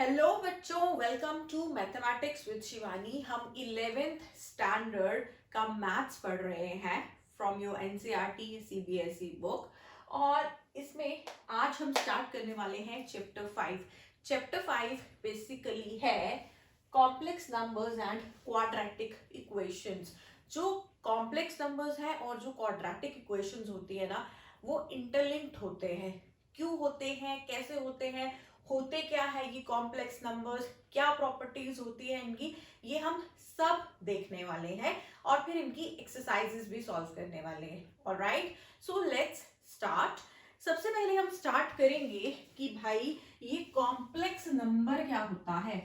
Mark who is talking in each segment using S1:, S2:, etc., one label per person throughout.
S1: Hello बच्चों, welcome to mathematics with Shivani. हम 11th standard का मैथ्स पढ़ रहे हैं from your NCERT CBSE book. और इसमें आज हम स्टार्ट करने वाले हैं चैप्टर 5। चैप्टर 5 बेसिकली है complex numbers and quadratic equations. जो कॉम्प्लेक्स नंबर्स हैं और जो क्वाड्रेटिक इक्वेशंस होती है ना, वो इंटरलिंक्ड होते हैं। क्यों होते हैं, कैसे होते हैं, होते क्या है ये कॉम्प्लेक्स नंबर्स, क्या प्रॉपर्टीज होती है इनकी, ये हम सब देखने वाले हैं और फिर इनकी एक्सरसाइजेस भी सॉल्व करने वाले हैं। Alright, so let's start. सबसे पहले हम स्टार्ट करेंगे कि भाई ये कॉम्प्लेक्स नंबर क्या होता है।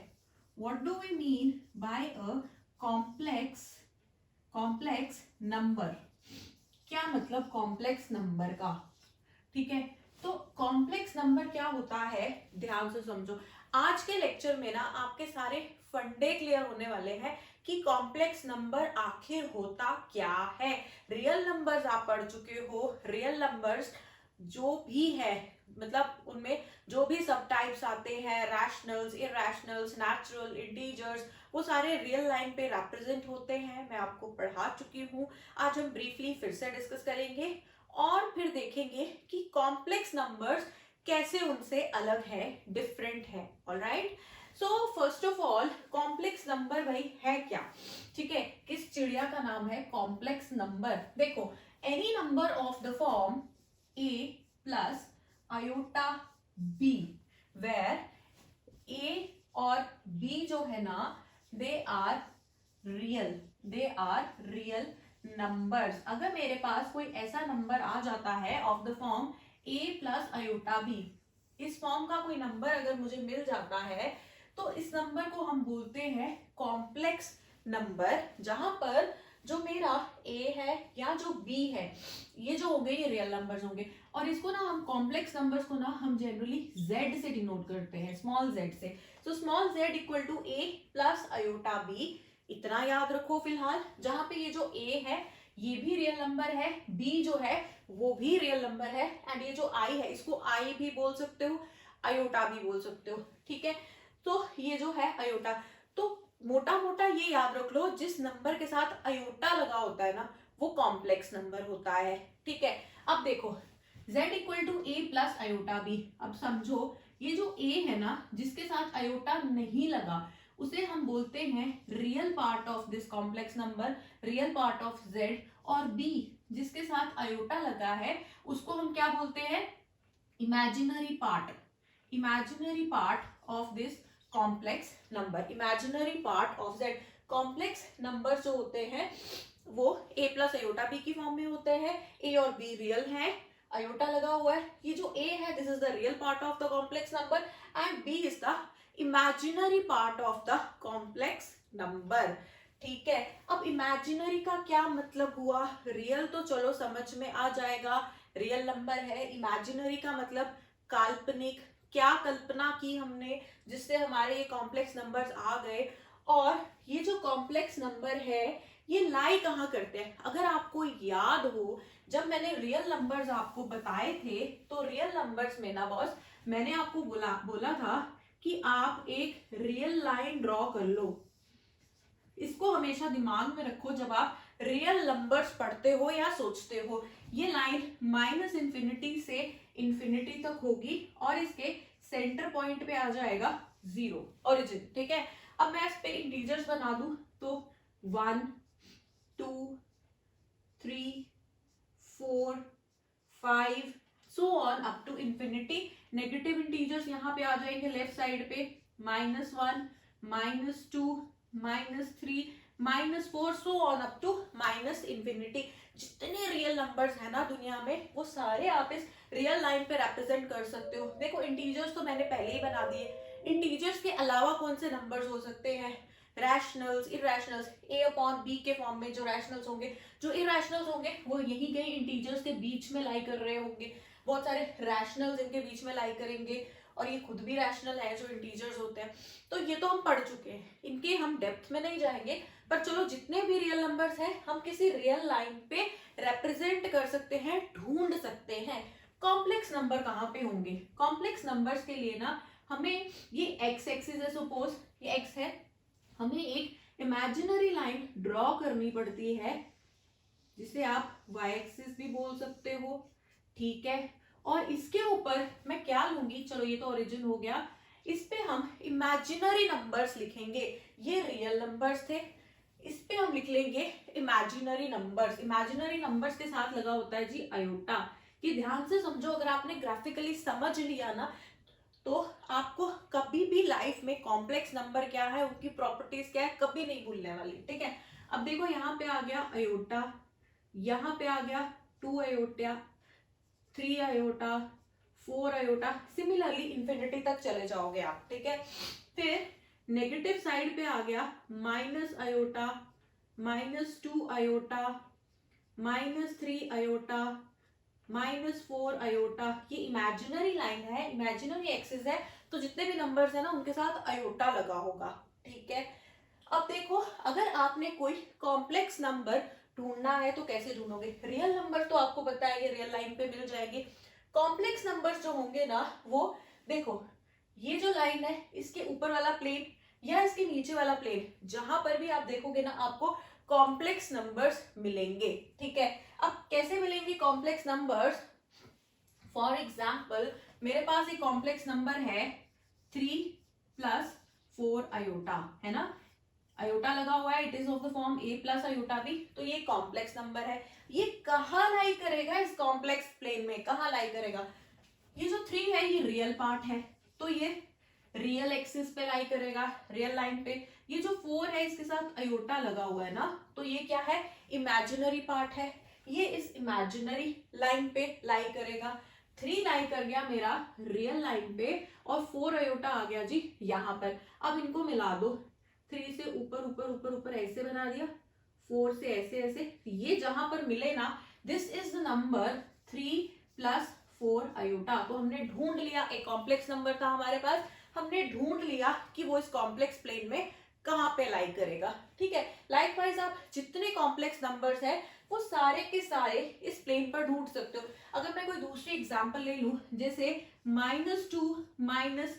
S1: What do we mean by a complex complex number. क्या मतलब कॉम्प्लेक्स नंबर का, ठीक है। तो कॉम्प्लेक्स नंबर क्या होता है, ध्यान से समझो। आज के लेक्चर में ना आपके सारे फंडे क्लियर होने वाले हैं कि कॉम्प्लेक्स नंबर आखिर होता क्या है। रियल नंबर्स आप पढ़ चुके हो। रियल नंबर्स जो भी है, मतलब उनमें जो भी सब टाइप्स आते हैं, रैशनल्स, इरैशनल्स, नेचुरल, इंटीजर्स, वो सारे रियल लाइन पे रिप्रेजेंट होते हैं। मैं आपको पढ़ा चुकी हूँ। आज हम ब्रीफली फिर से डिस्कस करेंगे और फिर देखेंगे कि कॉम्प्लेक्स नंबर्स कैसे उनसे अलग है, डिफरेंट है। Alright, so first of all complex number भाई है क्या, ठीक है। किस चिड़िया का नाम है कॉम्प्लेक्स नंबर। देखो, any number of the form a plus iota b, where a और b जो है ना, दे आर रियल नंबर्स। अगर मेरे पास कोई ऐसा नंबर आ जाता है of the form a plus iota b, इस फॉर्म का कोई नंबर अगर मुझे मिल जाता है तो इस नंबर को हम बोलते हैं कॉम्प्लेक्स नंबर। जहां पर जो मेरा a है या जो b है, ये जो होंगे ये रियल नंबर्स होंगे। और इसको ना हम कॉम्प्लेक्स नंबर्स को ना हम जनरली z से डिनोट करते हैं, स्मॉल z से। So small z equal to a plus iota b। इतना याद रखो फिलहाल। जहां पे ये जो a है ये भी रियल नंबर है, b जो है वो भी रियल नंबर है, एंड ये जो i है इसको i भी बोल सकते हो, आयोटा भी बोल सकते हो, ठीक है। तो ये जो है आयोटा, तो मोटा मोटा ये याद रख लो, जिस नंबर के साथ आयोटा लगा होता है ना वो कॉम्प्लेक्स नंबर होता है, ठीक है। अब देखो z equal to A plus iota B. अब समझो ये जो a है ना जिसके साथ आयोटा नहीं लगा उसे हम बोलते हैं real part of this complex number, real part of z। और b जिसके साथ आयोटा लगा है उसको हम क्या बोलते हैं, imaginary part of this complex number, imaginary part of z। Complex number जो होते हैं वो a प्लस आयोटा b की फॉर्म में होते हैं। a और b रियल है, आयोटा लगा हुआ है। ये जो a है this is the real part of the complex number and b is the imaginary part of the complex number, ठीक है। अब इमेजिनरी का क्या मतलब हुआ, रियल तो चलो समझ में आ जाएगा, रियल नंबर है। इमेजिनरी का मतलब काल्पनिक, क्या कल्पना की हमने जिससे हमारे ये कॉम्प्लेक्स नंबर्स आ गए। और ये जो कॉम्प्लेक्स नंबर है ये लाई कहाँ करते हैं, अगर आपको याद हो जब मैंने रियल नंबर्स आपको बताए थे तो रियल नंबर्स में ना बॉस मैंने आपको बोला था कि आप एक रियल लाइन ड्रॉ कर लो। इसको हमेशा दिमाग में रखो जब आप रियल नंबर्स पढ़ते हो या सोचते हो। ये लाइन माइनस इंफिनिटी से इंफिनिटी तक होगी और इसके सेंटर पॉइंट पे आ जाएगा 0, ओरिजिन, ठीक है। अब मैं इस पे इंटीजर्स बना दूं तो 1 2 3 4 5 so on up to infinity. Negative integers यहाँ पे आ जाएंगे लेफ्ट साइड पे, -1 -2 -3 -4 so on up to minus infinity. जितने रियल नंबर्स है ना दुनिया में वो सारे आप इस रियल लाइन पे रिप्रेजेंट कर सकते हो। देखो इंटीजर्स तो मैंने पहले ही बना दिए। इंटीजर्स के अलावा कौन से नंबर्स हो सकते हैं, रैशनल्स, इरैशनल्स, a अपॉन b के फॉर्म में जो रैशनल्स होंगे, जो इरैशनल्स होंगे वो यही कहीं इंटीजर्स के बीच में लाई कर रहे होंगे। बहुत सारे रैशनल्स इनके बीच में लाई करेंगे और ये खुद भी रैशनल है जो इंटीजर्स होते हैं। तो ये तो हम पढ़ चुके हैं, इनके हम डेप्थ में नहीं जाएंगे। पर चलो जितने भी रियल नंबर्स हैं हम किसी रियल लाइन पे रिप्रेजेंट कर सकते हैं, ढूंढ सकते हैं। कॉम्प्लेक्स नंबर कहाँ पे होंगे, कॉम्प्लेक्स नंबर्स के लिए ना हमें ये एक्स एक्सिस है, सपोज ये एक्स है, हमें एक इमेजिनरी लाइन ड्रॉ करनी पड़ती है जिसे आप y एक्सिस भी बोल सकते हो, ठीक है। और इसके ऊपर मैं क्या लूंगी, चलो ये तो ओरिजिन हो गया, इस पे हम इमेजिनरी नंबर्स लिखेंगे, ये रियल नंबर्स थे, इस पे हम लिख लेंगे इमेजिनरी नंबर्स। इमेजिनरी नंबर्स के साथ लगा होता है जी अयोटा। ये ध्यान से समझो, अगर आपने ग्राफिकली समझ लिया ना तो आपको कभी भी लाइफ में कॉम्प्लेक्स नंबर क्या है, उनकी प्रॉपर्टीज क्या है, कभी नहीं भूलने वाली, ठीक है। अब देखो यहाँ पे आ गया अयोटा, यहाँ पे आ गया 2 iota, 3 iota, 4 iota, similarly infinity तक चले जाओगे आप, ठीक है। फिर नेगेटिव साइड पे आ गया minus iota, -2 iota, -3 iota, -4 iota. ये इमेजिनरी लाइन है, इमेजिनरी एक्सिस है, तो जितने भी नंबर्स है ना उनके साथ अयोटा लगा होगा, ठीक है। अब देखो, अगर आपने कोई कॉम्प्लेक्स नंबर ढूंढना है तो कैसे ढूंढोगे, रियल नंबर तो आपको पता है ये रियल लाइन पे मिल जाएंगे। कॉम्प्लेक्स नंबर्स जो होंगे ना वो देखो, ये जो लाइन है इसके ऊपर वाला प्लेन या इसके नीचे वाला प्लेन, जहां पर भी आप देखोगे ना आपको कॉम्प्लेक्स नंबर्स मिलेंगे, ठीक है। अब कैसे मिलेंगे कॉम्प्लेक्स नंबर्स, फॉर एग्जाम्पल मेरे पास एक कॉम्प्लेक्स नंबर है 3 + 4 अयोटा, है ना, अयोटा लगा हुआ है, it is of the form a + iota b, तो ये कॉम्प्लेक्स नंबर है। ये कहाँ लाई करेगा, इस कॉम्प्लेक्स प्लेन में कहाँ लाई करेगा, ये जो 3 है ये रियल पार्ट है, तो ये रियल एक्सिस पे लाई करेगा, रियल लाइन पे। ये जो 4 है इसके साथ अयोटा लगा हुआ है ना, तो ये क्या है, इमेजिनरी पार्ट है, ये इस इमेजिनरी लाइन पे लाई करेगा। 3 लाई कर गया मेरा रियल लाइन पे और 4 अयोटा आ गया जी यहाँ पर। अब इनको मिला दो, 3 से ऊपर ऊपर ऊपर ऊपर ऐसे बना दिया, 4 से ऐसे ऐसे, ये जहां पर मिले ना, this is the number 3 + 4 iota. तो हमने ढूंढ लिया, एक कॉम्प्लेक्स नंबर था हमारे पास, हमने ढूंढ लिया कि वो इस कॉम्प्लेक्स प्लेन में कहां पे लाई करेगा, ठीक है। लाइकवाइज आप जितने कॉम्प्लेक्स नंबर्स हैं वो सारे के सारे इस प्लेन पर ढूंढ सकते हो। अगर मैं कोई दूसरी एग्जांपल ले लूं, जैसे -2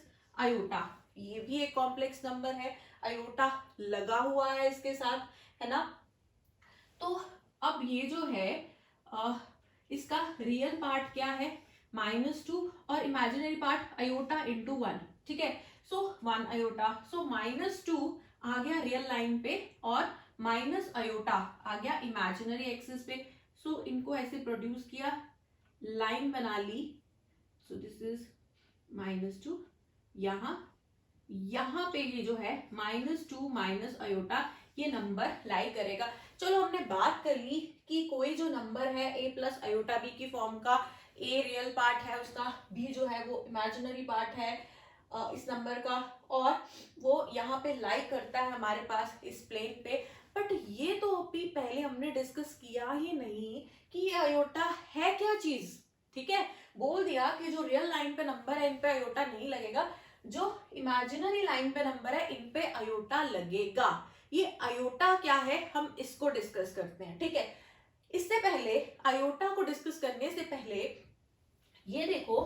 S1: - अयोटा, ये भी एक कॉम्प्लेक्स नंबर है, अयोटा लगा हुआ है इसके साथ, है ना। तो अब ये जो है इसका रियल पार्ट क्या है, -2 और इमेजिनरी पार्ट अयोटा × 1, ठीक है। सो 1 अयोटा, सो -2 आ गया रियल लाइन पे और माइनस अयोटा आ गया इमेजिनरी एक्सिस पे। सो इनको ऐसे प्रोड्यूस किया, लाइन बना ली, सो दिस इज -2, यहाँ पे ये जो है -2 - अयोटा ये नंबर लाई करेगा। चलो हमने बात कर ली कि कोई जो नंबर है a + अयोटा b की फॉर्म का, a रियल पार्ट है उसका, b जो है वो इमेजिनरी पार्ट है इस नंबर का, और वो यहाँ पे लाई करता है हमारे पास इस प्लेन पे। बट ये तो अभी पहले हमने डिस्कस किया ही नहीं कि ये अयोटा है क्या चीज, ठीक है। बोल दिया कि जो रियल लाइन पे नंबर है इन पे अयोटा नहीं लगेगा, जो इमेजिनरी लाइन पे नंबर है इन पे अयोटा लगेगा। ये अयोटा क्या है हम इसको डिस्कस करते हैं, ठीक है। इससे पहले अयोटा को डिस्कस करने से पहले ये देखो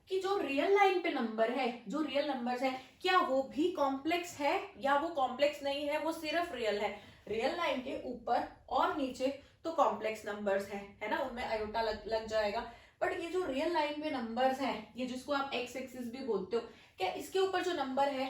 S1: कि जो रियल लाइन पे नंबर है, जो रियल नंबर्स है, क्या वो भी कॉम्प्लेक्स है या वो कॉम्प्लेक्स नहीं है, वो सिर्फ रियल है। रियल लाइन के ऊपर और नीचे तो कॉम्प्लेक्स नंबर्स है ना, उनमें अयोटा लग जाएगा। बट ये जो रियल लाइन पे नंबर्स हैं, ये जिसको आप एक्स एक्सिस भी बोलते हो, क्या इसके ऊपर जो नंबर है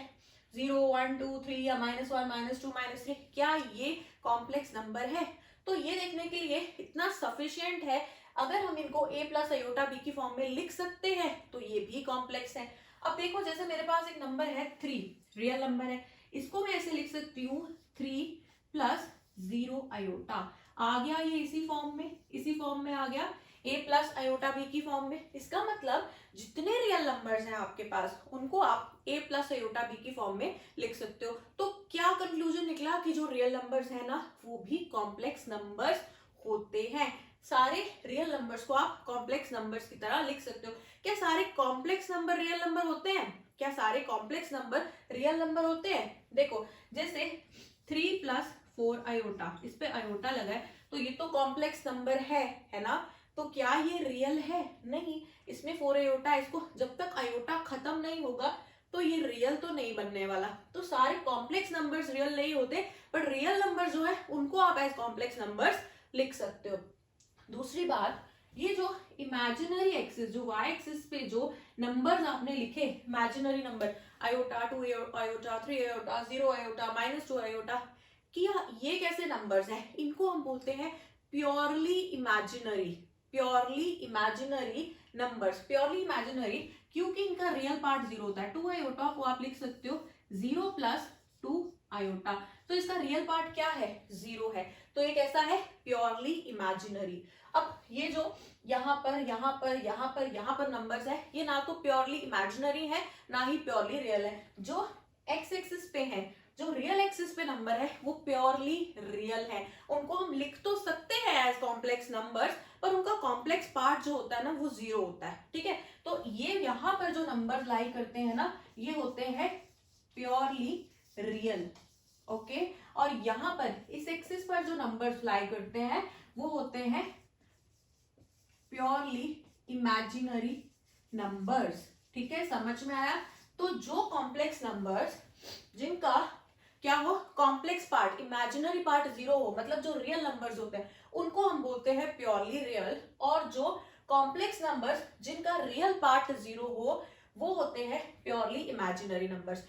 S1: 0 1 2 3 या -1 -2 -3, क्या ये कॉम्प्लेक्स नंबर है। तो ये देखने के लिए इतना सफिशिएंट है, अगर हम इनको a + अयोटा b की फॉर्म में लिख सकते हैं तो ये भी कॉम्प्लेक्स है। अब देखो जैसे मेरे पास एक नंबर है 3, रियल नंबर है, इसको मैं ऐसे लिख सकती हूँ 3 + 0 अयोटा, आ गया ये इसी फॉर्म में आ गया a + अयोटा b की फॉर्म में। इसका मतलब जितने रियल नंबर्स हैं आपके पास उनको आप a + अयोटा b की फॉर्म में लिख सकते हो। तो क्या कंक्लूजन निकला कि जो रियल नंबर्स है ना वो भी कॉम्प्लेक्स नंबर्स होते हैं। सारे रियल नंबर्स को आप कॉम्प्लेक्स नंबर्स की तरह लिख सकते हो। क्या सारे कॉम्प्लेक्स नंबर रियल नंबर होते हैं, क्या सारे कॉम्प्लेक्स नंबर रियल नंबर होते हैं। देखो जैसे 3 + 4 अयोटा, इस पे अयोटा लगा है तो ये तो कॉम्प्लेक्स नंबर है ना। तो क्या ये रियल है, नहीं, इसमें 4 अयोटा है, इसको जब तक अयोटा खत्म नहीं होगा तो ये रियल तो नहीं बनने वाला। तो सारे कॉम्प्लेक्स नंबर्स रियल नहीं होते, बट रियल नंबर जो है उनको आप एज कॉम्प्लेक्स नंबर्स लिख सकते हो। दूसरी बात, ये जो इमेजिनरी एक्सिस, जो वाई एक्सिस पे जो नंबर्स आपने लिखे imaginary number, iota, 2 iota, 3 iota, 0 iota, -2 iota, क्या ये कैसे नंबर्स हैं? इनको हम बोलते हैं purely imaginary. Purely imaginary numbers, purely imaginary क्योंकि इनका रियल पार्ट 0 होता है। 2 आयोटा को आप लिख सकते हो 0 + 2 आयोटा, तो इसका रियल पार्ट क्या है? 0 है। तो ये कैसा है? Purely imaginary. अब ये जो यहाँ पर यहाँ पर यहाँ पर यहाँ पर नंबर्स है, ये ना तो प्योरली इमेजिनरी है ना ही प्योरली रियल है। जो एक्स एक्सिस पे है, जो रियल एक्सिस पे नंबर है, वो प्योरली रियल है। उनको हम लिख तो सकते हैं एज कॉम्प्लेक्स नंबर्स, पर उनका कॉम्प्लेक्स पार्ट जो होता है ना वो 0 होता है। ठीक है, तो ये यहाँ पर जो नंबर लाई करते हैं ना, ये होते हैं प्योरली रियल। ओके, और यहाँ पर इस एक्सिस पर जो नंबर्स लाई करते हैं वो होते हैं प्योरली इमेजिनरी नंबर्स। ठीक है, समझ में आया? तो जो कॉम्प्लेक्स नंबर्स जिनका क्या हो, कॉम्प्लेक्स पार्ट, इमेजिनरी पार्ट 0 हो, मतलब जो रियल नंबर्स होते हैं, उनको हम बोलते हैं प्योरली रियल। और जो कॉम्प्लेक्स नंबर्स जिनका रियल पार्ट 0 हो, वो होते हैं purely imaginary numbers.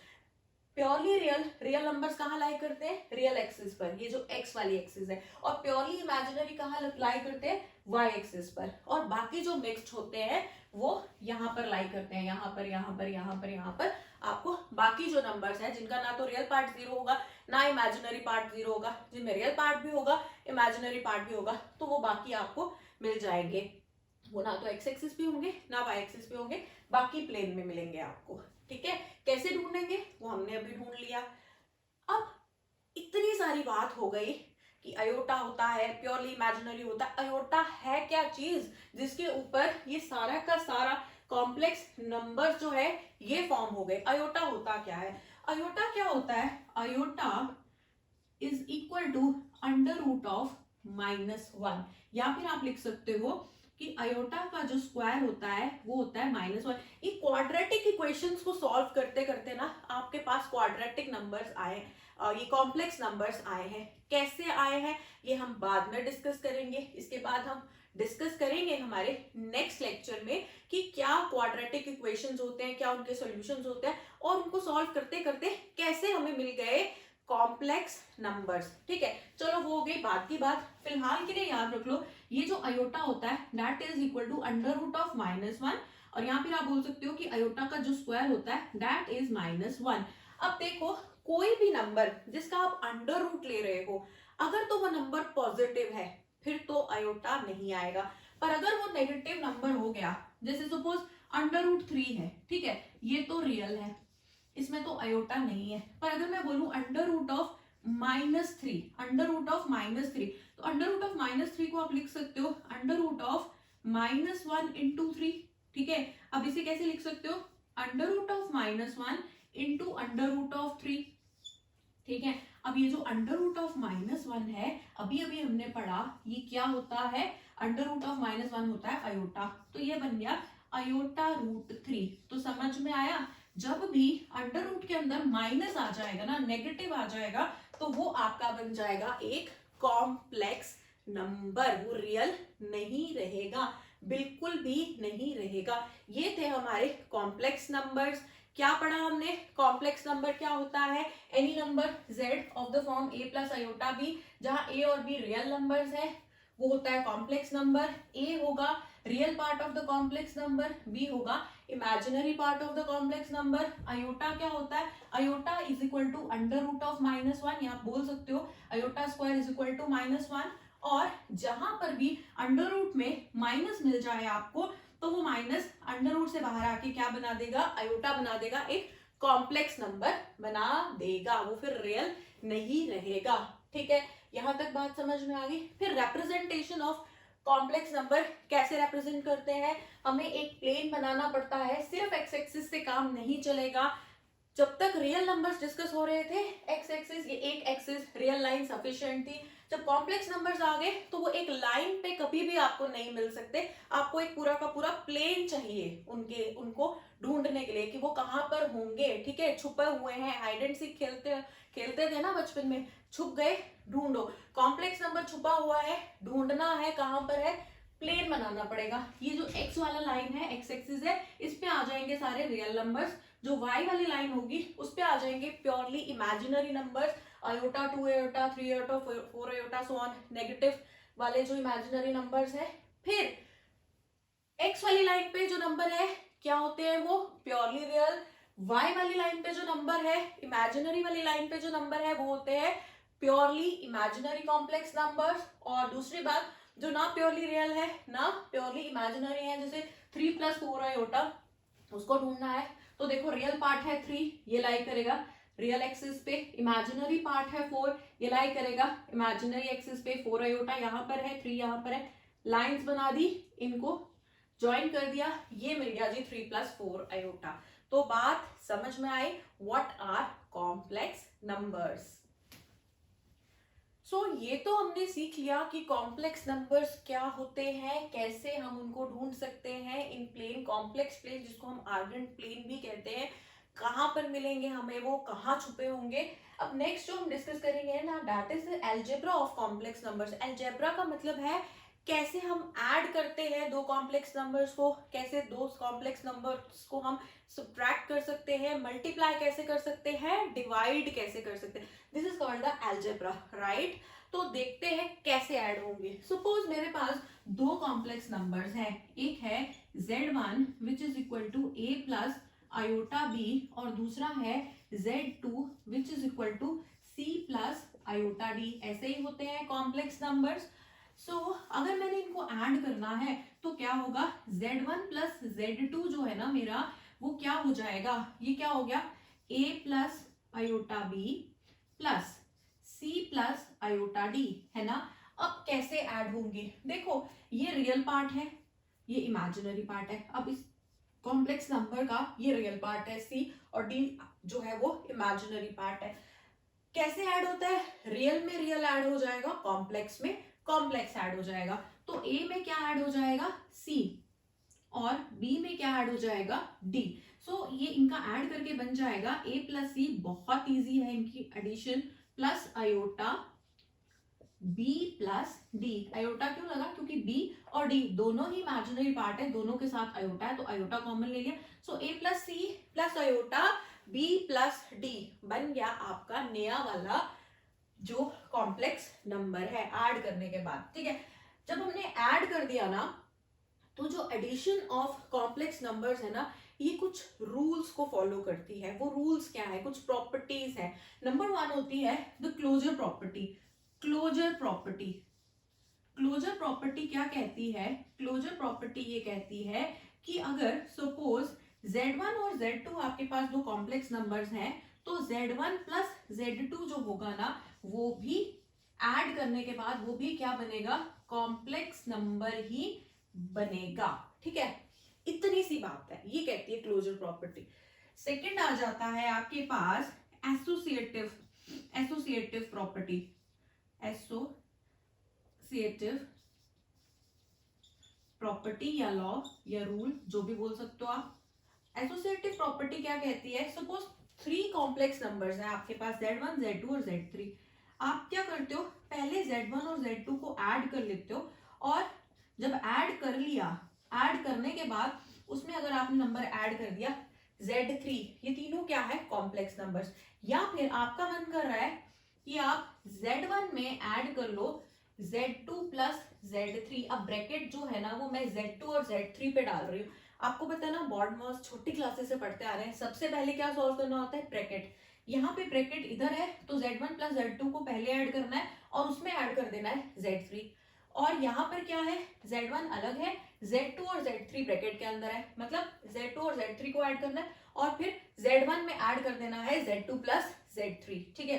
S1: Purely real numbers कहाँ लाई करते हैं? रियल एक्सिस पर, ये जो एक्स वाली एक्सिस है। और प्योरली इमेजिनरी कहाँ लाई करते हैं? वाई एक्सिस पर। और बाकी जो मिक्स्ड होते हैं वो यहाँ पर लाई करते हैं, यहाँ पर, यहाँ पर, यहाँ पर, यहाँ पर। आपको बाकी जो नंबर्स हैं जिनका ना तो रियल पार्ट 0 होगा ना इमेजिनरी पार्ट 0 होगा, जिनमें रियल पार्ट भी होगा इमेजिनरी पार्ट भी होगा, तो वो बाकी आपको मिल जाएंगे। वो ना तो एक्स एक्सिस पे होंगे ना वाई एक्सिस पे होंगे, बाकी प्लेन में मिलेंगे आपको। ठीक है, कैसे ढूंढेंगे वो हमने अभी ढूंढ लिया। अब इतनी सारी बात हो गई कि अयोटा होता है, प्योरली इमेजिनरी होता है। अयोटा है क्या चीज जिसके ऊपर ये सारा का सारा कॉम्प्लेक्स नंबर जो है ये फॉर्म हो गए? अयोटा होता क्या है? अयोटा क्या होता है? अयोटा इज इक्वल टू √(-1), या फिर आप लिख सकते हो कि अयोटा का जो स्क्वायर होता है वो होता है -1। ये क्वाड्रेटिक इक्वेशंस को सॉल्व करते करते ना आपके पास क्वाड्रेटिक नंबर्स आए, ये कॉम्प्लेक्स नंबर्स आए हैं। कैसे आए हैं ये हम बाद में डिस्कस करेंगे। इसके बाद हम डिस्कस करेंगे हमारे नेक्स्ट लेक्चर में कि क्या क्वाड्रेटिक इक्वेशंस होते हैं, क्या उनके सॉल्यूशंस होते हैं, और उनको सॉल्व करते करते कैसे हमें मिल गए कॉम्प्लेक्स नंबर्स। ठीक है, चलो वो हो गई बात की बात। फिलहाल के लिए याद रख लो, ये जो अयोटा होता है दैट इज इक्वल टू √(-1), और यहाँ फिर आप बोल सकते हो कि अयोटा का जो स्क्वायर होता है दैट इज -1। अब देखो, कोई भी नंबर जिसका आप अंडर रूट ले रहे हो, अगर तो वो नंबर पॉजिटिव है फिर तो अयोटा नहीं आएगा, पर अगर वो नेगेटिव नंबर हो गया, जैसे सपोज अंडर√3 है, ठीक है, ये तो रियल है, इसमें तो अयोटा नहीं है। पर अगर मैं बोलूं अंडर√(-3), अंडर√(-3), तो अंडर√(-3) को आप लिख सकते हो अंडर√(-1 × 3). ठीक है, अब इसे कैसे लिख सकते हो? अंडर√(-1 × अंडर√(3). ठीक है, अब ये जो अंडर√(-1) है, अभी अभी हमने पढ़ा, ये क्या होता है? अंडर√(-1) होता है अयोटा, तो ये बन गया अयोटा√3। तो समझ में आया? जब भी अंडर रूट के अंदर माइनस आ जाएगा ना, नेगेटिव आ जाएगा, तो वो आपका बन जाएगा एक कॉम्प्लेक्स नंबर, वो रियल नहीं रहेगा, बिल्कुल भी नहीं रहेगा। ये थे हमारे कॉम्प्लेक्स नंबर्स। क्या पढ़ा हमने? कॉम्प्लेक्स नंबर क्या होता है? Any number z of the form a + iota b, जहां a और b रियल नंबर्स है, वो होता है कॉम्प्लेक्स नंबर। a होगा real part of the complex number, b होगा imaginary part of the complex number. Iota क्या होता है? अयोटा इज इक्वल टू अंडर√(-1), या आप बोल सकते हो iota square is equal to -1। और जहां पर भी अंडर रूट में माइनस मिल जाए आपको, तो वो माइनस अंडर रूट से बाहर आके क्या बना देगा? अयोटा बना देगा, एक कॉम्प्लेक्स नंबर बना देगा, वो फिर रियल नहीं रहेगा। ठीक है, यहां तक बात समझ में आ गई। फिर रिप्रेजेंटेशन ऑफ कॉम्प्लेक्स नंबर कैसे रिप्रेजेंट करते हैं? हमें एक प्लेन बनाना पड़ता है, सिर्फ एक्स एक्सिस से काम नहीं चलेगा, जब तक रियल नंबर्स डिस्कस हो रहे थे एक्स एक्सिस, ये एक एक्सिस रियल लाइन सफिशिएंट थी। जब कॉम्प्लेक्स नंबर्स आ गए तो वो एक लाइन पे कभी भी आपको नहीं मिल सकते, आपको एक पूरा का पूरा प्लेन चाहिए उनको ढूंढने के लिए कि वो कहाँ पर होंगे। ठीक है, छुपे हुए हैं, हाइड एंड सीक खेलते खेलते थे ना बचपन में, छुप गए ढूंढो। कॉम्प्लेक्स नंबर छुपा हुआ है, ढूंढना है कहाँ पर है, प्लेन बनाना पड़ेगा। ये जो एक्स वाला लाइन है, एक्स एक्सिस है, इस पे आ जाएंगे सारे रियल नंबर्स। जो वाई वाली लाइन होगी उस पे आ जाएंगे purely imaginary numbers, iota, 2 iota, 3 iota, 4 iota, so on, negative वाले जो इमेजिनरी नंबर्स है। फिर एक्स वाली लाइन पे जो नंबर है क्या होते हैं, वो प्योरली रियल। वाई वाली लाइन पे जो नंबर है, इमेजिनरी वाली लाइन पे जो नंबर है, वो होते हैं प्योरली इमेजिनरी कॉम्प्लेक्स नंबर्स। और दूसरी बात, जो ना प्योरली रियल है ना प्योरली इमेजिनरी है, जैसे 3 + 4 आयोटा, उसको ढूंढना है तो देखो रियल पार्ट है 3, ये लाई करेगा रियल एक्सिस पे, इमेजिनरी पार्ट है 4, ये लाई करेगा इमेजिनरी एक्सिस पे। 4 आयोटा यहाँ पर है, 3 यहाँ पर है, लाइंस बना दी, इनको ज्वाइन कर दिया, ये मिल गया जी 3 + 4 आयोटा। तो बात समझ में आई, व्हाट आर कॉम्प्लेक्स नंबर्स। सो ये तो हमने सीख लिया कि कॉम्प्लेक्स नंबर्स क्या होते हैं, कैसे हम उनको ढूंढ सकते हैं इन प्लेन, कॉम्प्लेक्स प्लेन जिसको हम आर्गेंट प्लेन भी कहते हैं, कहाँ पर मिलेंगे हमें, वो कहाँ छुपे होंगे। अब नेक्स्ट जो हम डिस्कस करेंगे ना, that is algebra of complex numbers. Algebra का मतलब है कैसे हम ऐड करते हैं दो कॉम्प्लेक्स नंबर्स को, कैसे दो कॉम्प्लेक्स नंबर्स को हम सब्ट्रैक्ट कर सकते हैं, मल्टीप्लाई कैसे कर सकते हैं, डिवाइड कैसे कर सकते हैं। This is called the algebra, right. तो देखते हैं कैसे ऐड होंगे। सपोज मेरे पास दो कॉम्प्लेक्स नंबर्स हैं, एक है z1 which is equal to a plus iota b, और दूसरा है z2 which is equal to c plus iota d। ऐसे ही होते हैं कॉम्प्लेक्स नंबर्स। सो अगर मैंने इनको ऐड करना है तो क्या होगा, z1 प्लस z2 जो है ना मेरा, वो क्या हो जाएगा, ये क्या हो गया, a plus iota b plus c plus iota d, है ना। अब कैसे ऐड होंगे, देखो ये रियल पार्ट है, ये इमेजिनरी पार्ट है। अब इस कॉम्प्लेक्स नंबर का ये रियल पार्ट है c, और d जो है वो इमेजिनरी पार्ट है। कैसे ऐड होता है, रियल में रियल ऐड हो जाएगा, कॉम्प्लेक्स में कॉम्प्लेक्स ऐड हो जाएगा। तो a में क्या ऐड हो जाएगा, c, और b में क्या ऐड हो जाएगा, d। सो ये इनका ऐड करके बन जाएगा a प्लस c, बहुत इजी है इनकी addition, plus iota b plus d। Iota क्यों लगा, क्योंकि b और d दोनों ही इमेजिनरी पार्ट है, दोनों के साथ आयोटा है तो आयोटा कॉमन ले लिया। सो a plus c plus iota b plus d बन गया आपका नया वाला जो कॉम्प्लेक्स नंबर है ऐड करने के बाद। ठीक है, जब हमने ऐड कर दिया ना, तो जो एडिशन ऑफ कॉम्प्लेक्स नंबर्स है ना, ये कुछ रूल्स को फॉलो करती है। वो रूल्स क्या है, कुछ प्रॉपर्टीज है। नंबर 1 होती है the closure property. Closure property, closure property क्या कहती है, क्लोजर प्रॉपर्टी ये कहती है कि अगर सपोज z1 और z2 आपके पास दो कॉम्प्लेक्स नंबर्स हैं, तो z1 प्लस z2 जो होगा ना, वो भी ऐड करने के बाद वो भी क्या बनेगा, कॉम्प्लेक्स नंबर ही बनेगा। ठीक है, इतनी सी बात है, ये कहती है क्लोजर प्रॉपर्टी। सेकंड आ जाता है आपके पास associative, associative property, associative property या लॉ या रूल, जो भी बोल सकते हो आप। एसोसिएटिव प्रॉपर्टी क्या कहती है, सपोज 3 कॉम्प्लेक्स नंबर्स हैं आपके पास, z1, z2 और z3। आप क्या करते हो, पहले z1 और z2 को ऐड कर लेते हो, और जब ऐड कर लिया, ऐड करने के बाद उसमें अगर आपने नंबर ऐड कर दिया z3, ये तीनों क्या है, कॉम्प्लेक्स नंबर्स। या फिर आपका मन कर रहा है कि आप z1 में ऐड कर लो z2 प्लस z3। अब ब्रैकेट जो है ना, वो मैं z2 और z3 पे डाल रही हूँ। आपको पता है ना, बॉर्ड मॉस छोटी क्लासेस से पढ़ते आ रहे हैं, सबसे पहले क्या सॉल्व करना होता है, ब्रैकेट। यहाँ पे ब्रैकेट इधर है तो z1 प्लस z2 को पहले ऐड करना है और उसमें ऐड कर देना है z3। और यहाँ पर क्या है, z1 अलग है, z2 और z3 ब्रैकेट के अंदर है, मतलब z2 और z3 को ऐड करना है और फिर z1 में ऐड कर देना है z2 प्लस z3। ठीक है,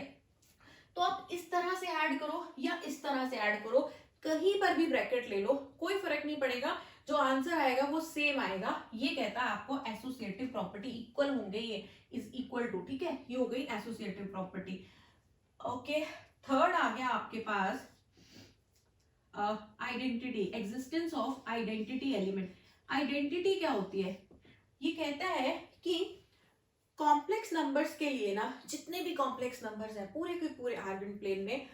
S1: तो आप इस तरह से ऐड करो या इस तरह से ऐड करो, कहीं पर भी ब्रैकेट ले लो, कोई फर्क नहीं पड़ेगा। जो आंसर आएगा वो सेम आएगा। ये कहता है आपको एसोसिएटिव प्रॉपर्टी, इक्वल होंगे, ये इज इक्वल टू, ठीक है, ये हो गई एसोसिएटिव प्रॉपर्टी। ओके, थर्ड आ गया आपके पास identity, existence of identity element. Identity क्या होती है? ये कहता है कि कॉम्प्लेक्स नंबर्स के लिए ना, जितने भी कॉम्प्लेक्स नंबर्स हैं पूरे के पूरे आर्गन प्लेन में,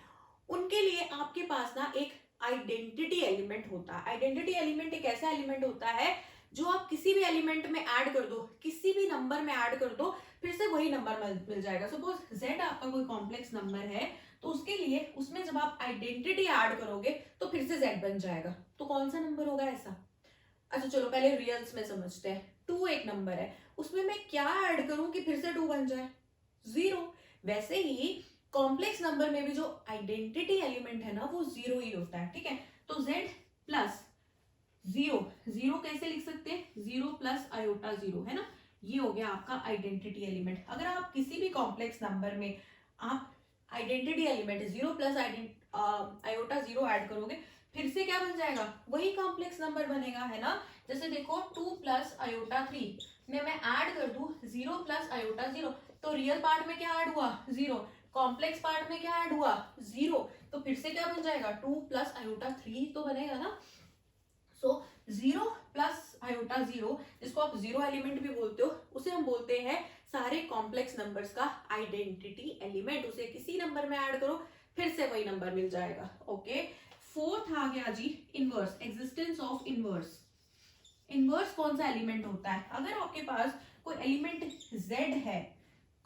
S1: उनके लिए आपके पास ना एक आइडेंटिटी एलिमेंट होता है। आइडेंटिटी एलिमेंट एक ऐसा एलिमेंट होता है जो आप किसी भी एलिमेंट में ऐड कर दो, किसी भी नंबर में ऐड कर दो, फिर से वही नंबर मिल जाएगा। सपोज z आपका कोई कॉम्प्लेक्स नंबर है, तो उसके लिए उसमें जब आप आइडेंटिटी ऐड करोगे तो फिर से z बन जाएगा। तो कौन सा नंबर होगा ऐसा? अच्छा चलो पहले रियल्स में समझते हैं। 2 एक नंबर है, उसमें मैं क्या ऐड करूं कि फिर से 2 बन जाए? 0। वैसे ही कॉम्प्लेक्स नंबर में भी जो आइडेंटिटी एलिमेंट है ना वो 0 ही होता है, ठीक है। तो z प्लस 0, 0 कैसे लिख सकते हैं? 0 प्लस आयोटा 0, है ना, ये हो गया आपका आइडेंटिटी एलिमेंट। अगर आप किसी भी कॉम्प्लेक्स नंबर में आप identity element 0 plus iota 0 add करोगे, फिर से क्या बन जाएगा? वही कॉम्प्लेक्स नंबर बनेगा, है ना। जैसे देखो 2 प्लस आयोटा 3 में मैं ऐड कर दूं 0 प्लस आयोटा 0, तो रियल पार्ट में क्या ऐड हुआ? 0। कॉम्प्लेक्स पार्ट में क्या ऐड हुआ? 0। तो फिर से क्या बन जाएगा? 2 प्लस आयोटा 3 तो बनेगा ना। सो 0 प्लस आयोटा 0, जिसको आप 0 एलिमेंट भी बोलते हो, उसे हम बोलते हैं सारे कॉम्प्लेक्स नंबर्स का आइडेंटिटी एलिमेंट। उसे किसी नंबर में ऐड करो, फिर से वही नंबर मिल जाएगा। ओके, फोर्थ आ गया जी inverse, existence of inverse. Inverse कौन सा एलिमेंट होता है? अगर आपके पास कोई एलिमेंट z है,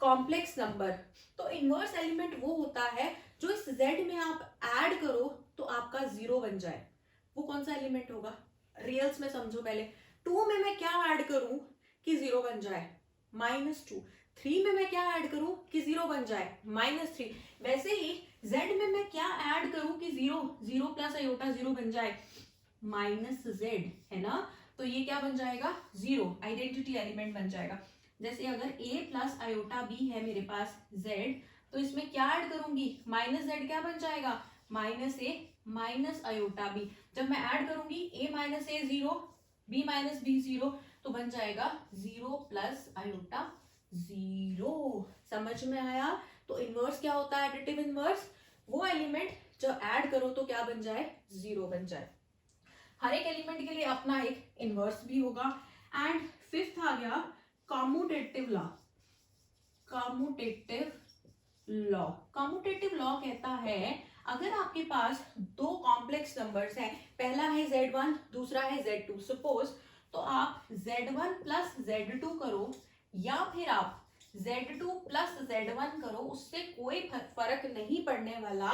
S1: कॉम्प्लेक्स नंबर, तो इनवर्स एलिमेंट वो होता है जो इस z में आप ऐड करो तो आपका 0 बन जाए। वो कौन सा एलिमेंट होगा? रियल्स में समझो पहले। 2 में मैं क्या ऐड करूं कि 0 बन जाए? -2। 3 में मैं क्या ऐड करूं कि 0 बन जाए? -3। वैसे ही z में मैं क्या ऐड करूं कि 0 प्लस आयोटा 0 बन जाए? -z, है ना। तो ये क्या बन जाएगा? 0, आइडेंटिटी एलिमेंट बन जाएगा। जैसे अगर a प्लस आयोटा b है मेरे पास z, तो इसमें क्या ऐड करूंगी? -z क्या बन जाएगा? -a minus iota b। जब मैं ऐड करूंगी a minus a 0, b minus b 0, तो बन जाएगा 0 प्लस आयोटा 0। समझ में आया? तो इनवर्स क्या होता है? एडिटिव इनवर्स वो एलिमेंट जो ऐड करो तो क्या बन जाए? 0 बन जाए। हर एक एलिमेंट के लिए अपना एक इनवर्स भी होगा। एंड फिफ्थ आ गया commutative law. Commutative law, commutative law कहता है अगर आपके पास 2 कॉम्प्लेक्स नंबर्स हैं, पहला है z1, दूसरा है z2, सपोज, तो आप z1 प्लस z2 करो या फिर आप z2 प्लस z1 करो, उससे कोई फर्क नहीं पड़ने वाला,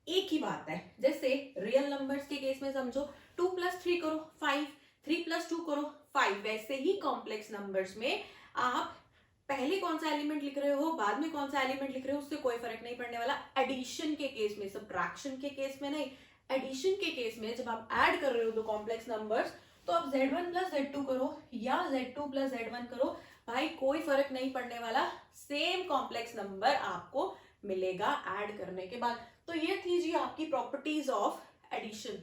S1: एक ही बात है। जैसे रियल नंबर्स के केस में समझो 2 प्लस 3 करो 5, 3 प्लस 2 करो 5, वैसे ही कॉम्प्लेक्स नंबर्स में आप पहले कौन सा एलिमेंट लिख रहे हो, बाद में कौन सा एलिमेंट लिख रहे हो, उससे कोई फर्क नहीं पड़ने वाला। एडिशन के केस में, सब्ट्रैक्शन के केस में नहीं, एडिशन के केस में जब आप ऐड कर रहे हो दो कॉम्प्लेक्स नंबर्स, तो आप z1 प्लस z2 करो या z2 प्लस z1 करो, भाई कोई फर्क नहीं पड़ने वाला, सेम कॉम्प्लेक्स नंबर आपको मिलेगा ऐड करने के बाद। तो ये थी जी आपकी प्रॉपर्टीज ऑफ एडिशन।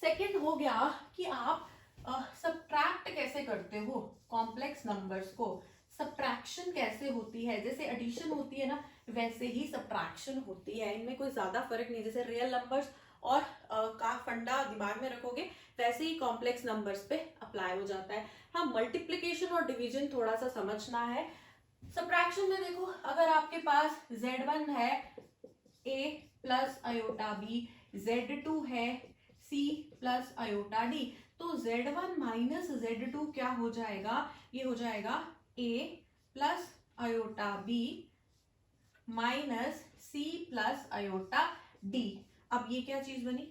S1: सेकेंड हो गया कि आप सब्ट्रैक्ट कैसे करते हो कॉम्प्लेक्स नंबर्स को, सब्ट्रैक्शन कैसे होती है। जैसे एडिशन होती है ना, वैसे ही सब्ट्रैक्शन होती है, इनमें कोई ज्यादा फर्क नहीं। जैसे रियल नंबर्स और का फंडा दिमाग में रखोगे, वैसे ही कॉम्प्लेक्स नंबर्स पे अप्लाई हो जाता है। हाँ, मल्टीप्लिकेशन और डिवीजन थोड़ा सा समझना है। सब्ट्रैक्शन में देखो, अगर आपके पास z1 है a plus iota b, z2 है c प्लस आयोटा d, तो z1 माइनस z2 क्या हो जाएगा? ये हो जाएगा a plus iota b minus c plus iota d। अब ये क्या चीज बनी?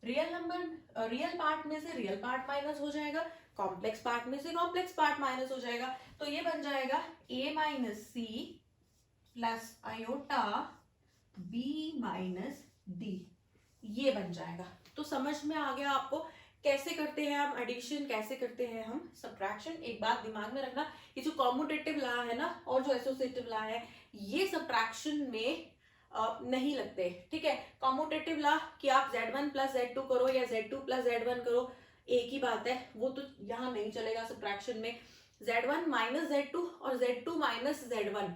S1: रियल नंबर, रियल पार्ट में से रियल पार्ट माइनस हो जाएगा, कॉम्प्लेक्स पार्ट में से कॉम्प्लेक्स पार्ट माइनस हो जाएगा, तो ये बन जाएगा a minus c plus iota b minus d, ये बन जाएगा। तो समझ में आ गया आपको कैसे करते हैं हम एडिशन, कैसे करते हैं हम सब्ट्रैक्शन। एक बात दिमाग में रखना, ये जो कॉम्यूटेटिव लॉ है ना और जो एसोसिएटिव लॉ है, ये सब्ट्रैक्शन में नहीं लगते, ठीक है। कॉम्यूटेटिव लॉ कि आप Z1 प्लस Z2 करो या Z2 प्लस Z1 करो, एक ही बात है, वो तो यहाँ नहीं चलेगा सब्ट्रैक्शन में। Z1 माइनस Z2 और Z2 माइनस Z1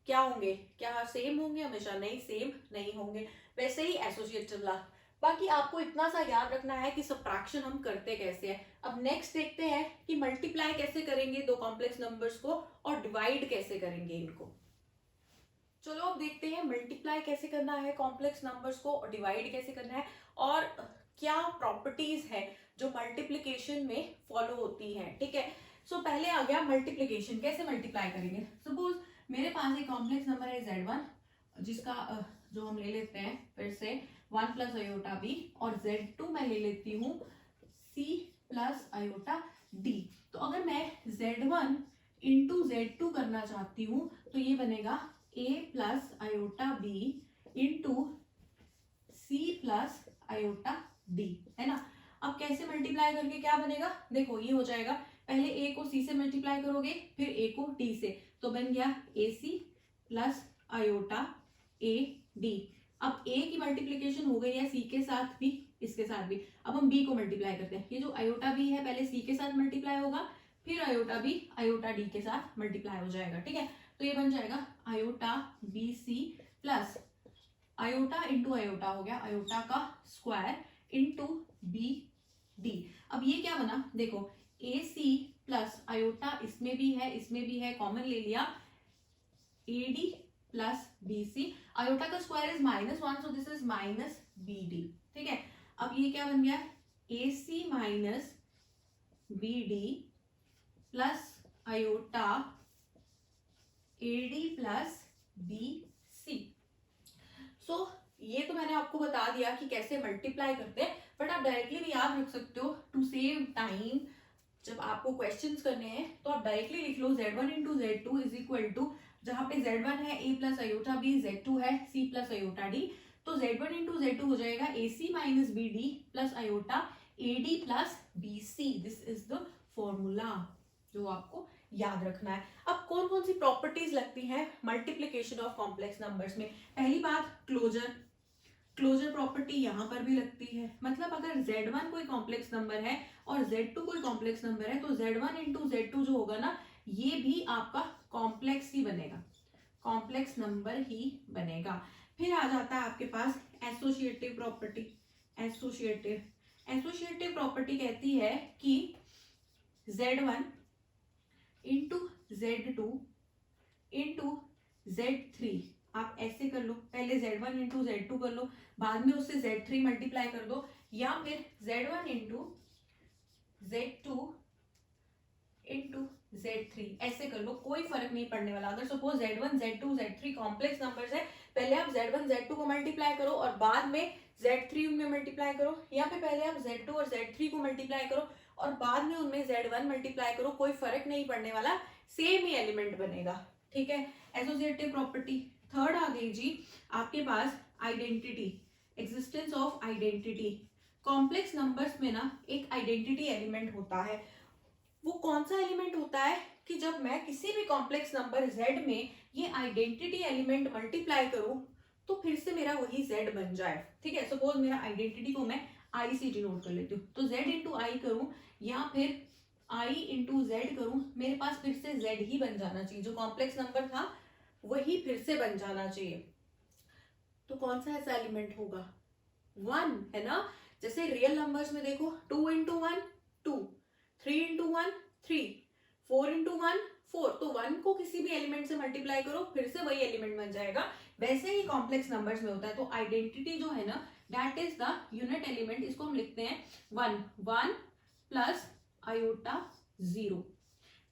S1: क्या होंगे, क्या सेम होंगे हमेशा? नहीं, सेम नहीं होंगे। वैसे ही एसोसिएटिव लॉ। बाकी आपको इतना सा याद रखना है कि सब्ट्रैक्शन हम करते कैसे हैं। अब नेक्स्ट देखते हैं कि मल्टीप्लाई कैसे करेंगे दो कॉम्प्लेक्स नंबर्स को और डिवाइड कैसे करेंगे इनको। चलो अब देखते हैं मल्टीप्लाई कैसे करना है कॉम्प्लेक्स नंबर्स को और डिवाइड कैसे करना है, और क्या प्रॉपर्टीज है जो मल्टीप्लिकेशन में फॉलो होती हैं, ठीक है। सो पहले आ गया मल्टीप्लिकेशन, कैसे मल्टीप्लाई करेंगे। सपोज मेरे पास एक कॉम्प्लेक्स नंबर है Z1, जिसका जो हम ले लेते हैं फिर से 1 प्लस आयोटा बी, और Z2 मैं ले लेती हूँ C प्लस आयोटा D। तो अगर मैं Z1 इंटू Z2 करना चाहती हूँ तो ये बनेगा A plus iota B into C plus iota D, है ना। अब कैसे मल्टीप्लाई करके क्या बनेगा, देखो ये हो जाएगा, पहले A को C से मल्टीप्लाई करोगे, फिर A को D से, तो बन गया AC प्लस आयोटा AD। अब A की मल्टीप्लिकेशन हो गई है C के साथ भी, इसके साथ भी। अब हम B को मल्टीप्लाई करते हैं, ये जो आयोटा B है पहले C के साथ मल्टीप्लाई होगा, फिर आयोटा B आयोटा D के साथ मल्टीप्लाई हो जाएगा, ठीक है। तो ये बन जाएगा iota BC plus iota into iota हो गया आयोटा का स्क्वायर इंटू BD। अब ये क्या बना, देखो AC प्लस आयोटा इसमें भी है, इसमें भी है, कॉमन ले लिया, AD प्लस BC, आयोटा का square is -1 so this is minus BD, ठीक है। अब ये क्या बन गया, AC minus BD plus iota AD plus BC। सो ये तो मैंने आपको बता दिया कि कैसे मल्टीप्लाई करते हैं, बट आप डायरेक्टली भी याद रख सकते हो टू सेव टाइम। जब आपको क्वेश्चंस करने हैं तो आप डायरेक्टली लिख लो Z1 into Z2 is equal to, जहां पे Z1 है A plus iota B, Z2 है C प्लस आयोटा D, तो Z1 इंटू Z2 हो जाएगा AC minus BD plus iota AD plus BC। This is the formula जो आपको याद रखना है। अब कौन कौन सी प्रॉपर्टीज लगती हैं मल्टीप्लिकेशन ऑफ कॉम्प्लेक्स नंबर्स में। पहली बात क्लोजर, क्लोजर प्रॉपर्टी यहाँ पर भी लगती है, मतलब अगर Z1 कोई कॉम्प्लेक्स नंबर है और Z2 कोई कॉम्प्लेक्स नंबर है तो Z1 इंटू Z2 जो होगा ना, ये भी आपका कॉम्प्लेक्स ही बनेगा, कॉम्प्लेक्स नंबर ही बनेगा। फिर आ जाता है आपके पास एसोसिएटिव प्रॉपर्टी। एसोसिएटिव प्रॉपर्टी कहती है कि Z1 into Z2 into Z3, आप ऐसे कर लो, पहले Z1 इंटू Z2 कर लो, बाद में उससे Z3 मल्टीप्लाई कर दो, या फिर Z1 into Z2 into Z3 ऐसे कर लो, कोई फर्क नहीं पड़ने वाला। अगर suppose Z1 Z2 Z3 complex numbers है, पहले आप Z1 Z2 को मल्टीप्लाई करो और बाद में Z3 उनमें मल्टीप्लाई करो, या फिर पहले आप Z2 और Z3 को मल्टीप्लाई करो और बाद में उनमें Z1 मल्टीप्लाई करो, कोई फर्क नहीं पड़ने वाला, सेम ही एलिमेंट बनेगा, ठीक है। एसोसिएटिव प्रॉपर्टी थर्ड आ गई जी आपके पास identity, existence of identity. Complex numbers में ना एक आइडेंटिटी एलिमेंट होता है। वो कौन सा एलिमेंट होता है कि जब मैं किसी भी कॉम्प्लेक्स नंबर Z में ये आइडेंटिटी एलिमेंट मल्टीप्लाई करूं तो फिर से मेरा वही Z बन जाए, ठीक है। सपोज मेरा आइडेंटिटी को मैं I से डिनोट कर लेती हूँ, तो Z इंटू आई करूं या फिर I इंटू Z करूं, मेरे पास फिर से Z ही बन जाना चाहिए, जो कॉम्प्लेक्स नंबर था वही फिर से बन जाना चाहिए। तो कौन सा ऐसा एलिमेंट होगा, 1, है ना। जैसे रियल नंबर्स में देखो 2 इंटू 1 2, 3 इंटू 1 3, 4 इंटू 1 4, तो 1 को किसी भी एलिमेंट से मल्टीप्लाई करो फिर से वही एलिमेंट बन जाएगा। वैसे ही कॉम्प्लेक्स नंबर्स में होता है। तो आइडेंटिटी जो है ना, that is the unit element, इसको हम लिखते हैं 1 1 प्लस आयोटा 0।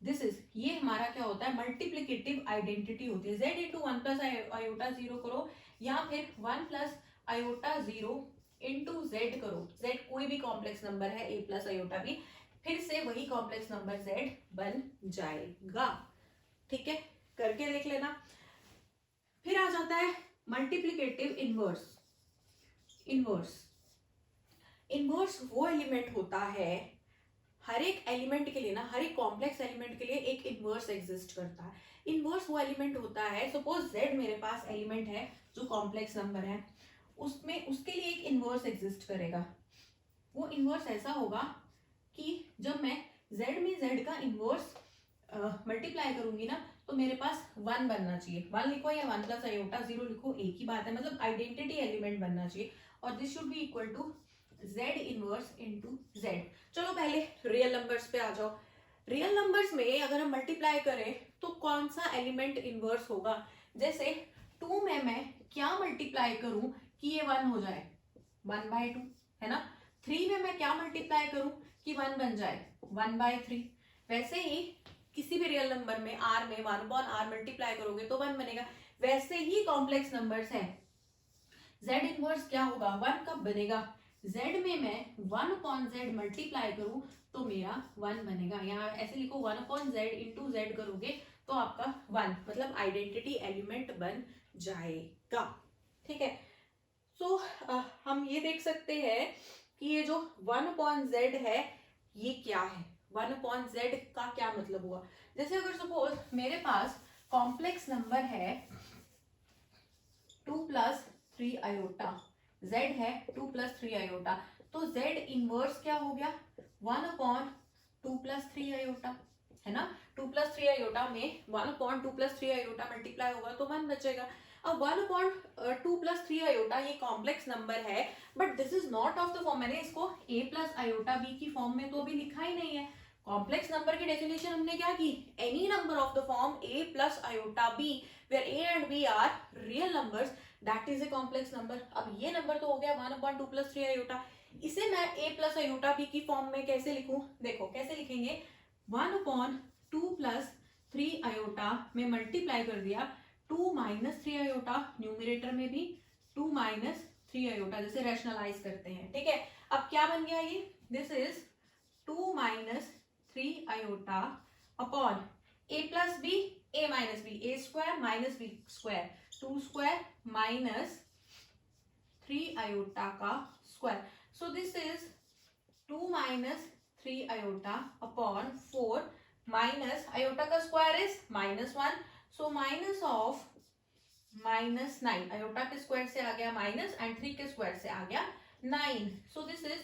S1: दिस इज, ये हमारा क्या होता है, मल्टीप्लिकेटिव आइडेंटिटी होती है। Z इंटू 1 प्लस आयोटा 0 करो, या फिर 1 प्लस आयोटा 0 इंटू Z करो, Z कोई भी कॉम्प्लेक्स नंबर है A प्लस आयोटा भी, फिर से वही कॉम्प्लेक्स नंबर Z बन जाएगा, ठीक है। करके देख लेना। फिर आ जाता है मल्टीप्लिकेटिव इनवर्स। इनवर्स वो एलिमेंट होता है, हर एक एलिमेंट के लिए ना, हर एक कॉम्प्लेक्स एलिमेंट के लिए एक इनवर्स एग्जिस्ट करता है। इनवर्स वो एलिमेंट होता है, सपोज z मेरे पास एलिमेंट है जो कॉम्प्लेक्स नंबर है, उसमें उसके लिए एक इनवर्स एग्जिस्ट करेगा। वो इनवर्स ऐसा होगा कि जब मैं z में z का इनवर्स मल्टीप्लाई करूंगी ना, तो मेरे पास 1 बनना चाहिए। 1 लिखो या 1 प्लस आयोटा 0 लिखो, एक ही बात है, मतलब आइडेंटिटी एलिमेंट बनना चाहिए। और this should be equal to z inverse into z। चलो पहले रियल नंबर्स पे आ जाओ। रियल नंबर्स में अगर हम मल्टीप्लाई करें तो कौन सा एलिमेंट इनवर्स होगा? जैसे 2 में मैं क्या मल्टीप्लाई करूं कि ये 1 हो जाए? 1/2 है ना। 3 में मैं क्या मल्टीप्लाई करूं कि 1 बन जाए? 1/3। वैसे ही किसी भी रियल नंबर में r में 1/r मल्टीप्लाई करोगे तो 1 बनेगा। वैसे ही कॉम्प्लेक्स नंबर्स है, z इनवर्स क्या होगा? 1 कब बनेगा? z में मैं 1/z मल्टीप्लाई करूं तो मेरा 1 बनेगा। यहाँ ऐसे लिखो 1/z इंटू z करोगे तो आपका 1 मतलब आइडेंटिटी एलिमेंट बन जाएगा। ठीक है। सो हम ये देख सकते हैं कि ये जो 1/z है ये क्या है? 1/z का क्या मतलब हुआ? जैसे अगर सपोज मेरे पास कॉम्प्लेक्स नंबर है 2 + 3 आयोटा, z है 2 + 3 आयोटा, तो z इनवर्स क्या हो गया? 1/2 + 3 आयोटा, है ना। 2 + 3 आयोटा में 1/2 + 3 आयोटा मल्टीप्लाई होगा तो 1 बचेगा। अब 1/2 + 3 आयोटा ये कॉम्प्लेक्स नंबर है, but this is not of the form. मैंने इसको a + आयोटा b की फॉर्म में तो अभी लिखा ही नहीं है। कॉम्प्लेक्स नंबर की डेफिनेशन हमने क्या की? Any number of the form a + iota b where a and b are real numbers, that is a complex number। अब ये नंबर तो हो गया 1/2 + 3 आयोटा। इसे मैं a + आयोटा b की फॉर्म में कैसे लिखूं? देखो कैसे लिखेंगे। 1/2 + 3 आयोटा में मल्टीप्लाई कर दिया 2 - 3 आयोटा, न्यूमरेटर में भी 2 - 3 आयोटा, जैसे रैशनलाइज करते हैं। ठीक है। अब क्या बन गया ये? This is 2 - 3 iota upon a + b, a - b, a square - b square, 2 square minus 3 iota का square. So this is 2 - 3 iota upon 4 minus iota का square is -1, so minus of -9, iota के square से आ गया माइनस एंड 3 के square से आ गया 9, so this is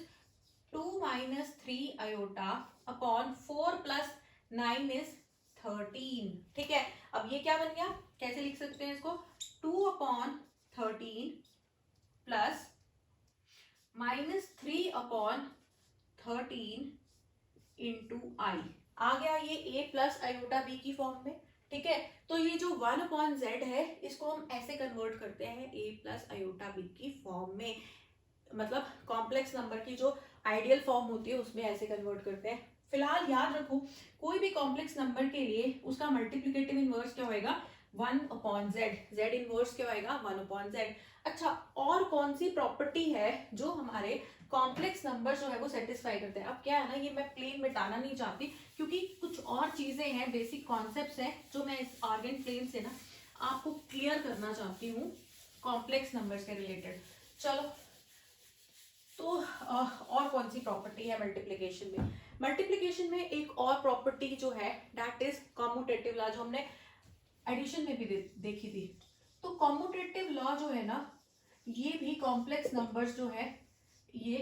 S1: 2 - 3 iota upon 4 + 9 is 13। ठीक है। अब ये क्या बन गया? कैसे लिख सकते हैं इसको? 2/13 प्लस -3/13 इंटू आई। आ गया ये a + आयोटा b की फॉर्म में। ठीक है। तो ये जो 1/z है इसको हम ऐसे कन्वर्ट करते हैं a + आयोटा b की फॉर्म में, मतलब कॉम्प्लेक्स नंबर की जो आइडियल फॉर्म होती है उसमें ऐसे कन्वर्ट करते हैं। फिलहाल याद रखो कोई भी कॉम्प्लेक्स नंबर के लिए उसका मल्टीप्लिकेटिव इनवर्स क्या होएगा? 1/z। z इनवर्स क्या होएगा? 1/z। अच्छा, और कौन सी प्रॉपर्टी है जो हमारे कॉम्प्लेक्स नंबर जो है वो सेटिस्फाई करते हैं? अब क्या है ना, ये मैं प्लेन मिटाना नहीं चाहती क्योंकि कुछ और चीजें हैं, बेसिक कॉन्सेप्ट्स हैं जो मैं इस आर्गन प्लेन से ना आपको क्लियर करना चाहती हूँ कॉम्प्लेक्स नंबर्स के रिलेटेड। चलो, तो और कौन सी प्रॉपर्टी है मल्टीप्लिकेशन में? मल्टीप्लिकेशन में एक और प्रॉपर्टी जो है दैट इज कॉम्यूटेटिव लॉ, जो हमने एडिशन में भी देखी थी। तो कॉम्यूटेटिव लॉ जो है ना, ये भी कॉम्प्लेक्स नंबर्स जो है, ये